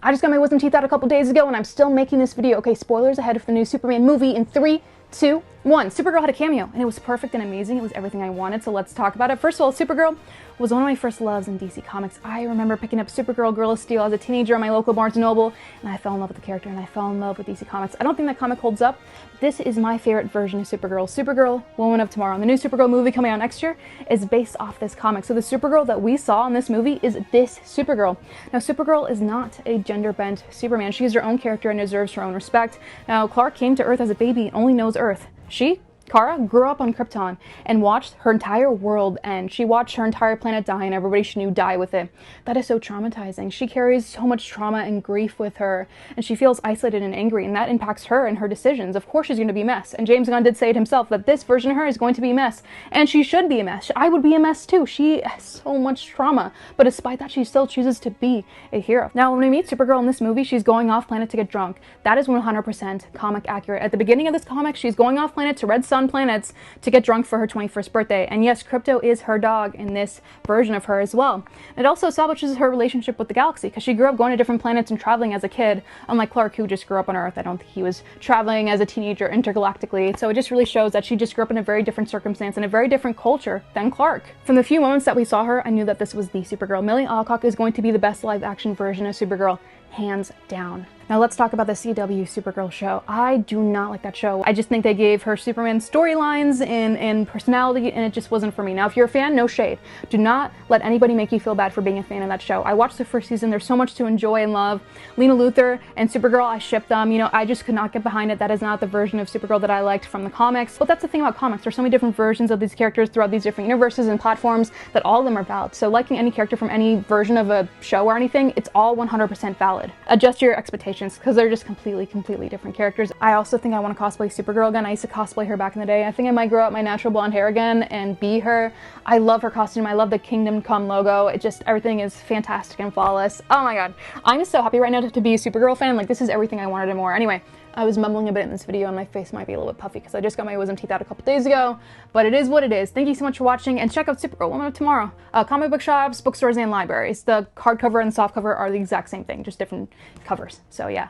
I just got my wisdom teeth out a couple days ago and I'm still making this video. Okay, spoilers ahead of the new Superman movie in 3, 2, 1. Supergirl had a cameo and it was perfect and amazing. It was everything I wanted, so let's talk about it. First of all, Supergirl was one of my first loves in DC Comics. I remember picking up Supergirl Girl of Steel as a teenager at my local Barnes & Noble, and I fell in love with the character and I fell in love with DC Comics. I don't think that comic holds up. This is my favorite version of Supergirl. Supergirl, Woman of Tomorrow. And the new Supergirl movie coming out next year is based off this comic. So the Supergirl that we saw in this movie is this Supergirl. Now, Supergirl is not a gender-bent Superman. She is her own character and deserves her own respect. Now, Clark came to Earth as a baby and only knows Earth. Kara grew up on Krypton and watched her entire world end. She watched her entire planet die and everybody she knew die with it. That is so traumatizing. She carries so much trauma and grief with her, and she feels isolated and angry, and that impacts her and her decisions. Of course she's going to be a mess, and James Gunn did say it himself that this version of her is going to be a mess, and she should be a mess. I would be a mess too. She has so much trauma, but despite that, she still chooses to be a hero. Now, when we meet Supergirl in this movie, she's going off planet to get drunk. That is 100% comic accurate. At the beginning of this comic, she's going off planet to Red Sun planets to get drunk for her 21st birthday. And yes, Crypto is her dog in this version of her as well. It also establishes her relationship with the galaxy because she grew up going to different planets and traveling as a kid, unlike Clark, who just grew up on Earth. I don't think he was traveling as a teenager intergalactically. So it just really shows that she just grew up in a very different circumstance and a very different culture than Clark. From the few moments that we saw her, I knew that this was the Supergirl. Millie Alcock is going to be the best live action version of Supergirl, hands down. Now let's talk about the CW Supergirl show. I do not like that show. I just think they gave her Superman storylines and personality, and it just wasn't for me. Now, if you're a fan, no shade. Do not let anybody make you feel bad for being a fan of that show. I watched the first season. There's so much to enjoy and love. Lena Luthor and Supergirl, I shipped them. You know, I just could not get behind it. That is not the version of Supergirl that I liked from the comics. But that's the thing about comics. There's so many different versions of these characters throughout these different universes and platforms that all of them are valid. So liking any character from any version of a show or anything, it's all 100% valid. Adjust your expectations because they're just completely different characters. I also think I want to cosplay Supergirl again. I used to cosplay her back in the day. I think I might grow out my natural blonde hair again and be her. I love her costume. I love the Kingdom Come logo. It just, everything is fantastic and flawless. Oh my god. I'm just so happy right now to be a Supergirl fan. Like, this is everything I wanted and more. Anyway, I was mumbling a bit in this video and my face might be a little bit puffy because I just got my wisdom teeth out a couple days ago, but it is what it is. Thank you so much for watching, and check out Supergirl, Woman of Tomorrow. Comic book shops, bookstores, and libraries. The hardcover and the softcover are the exact same thing, just different covers. So yeah.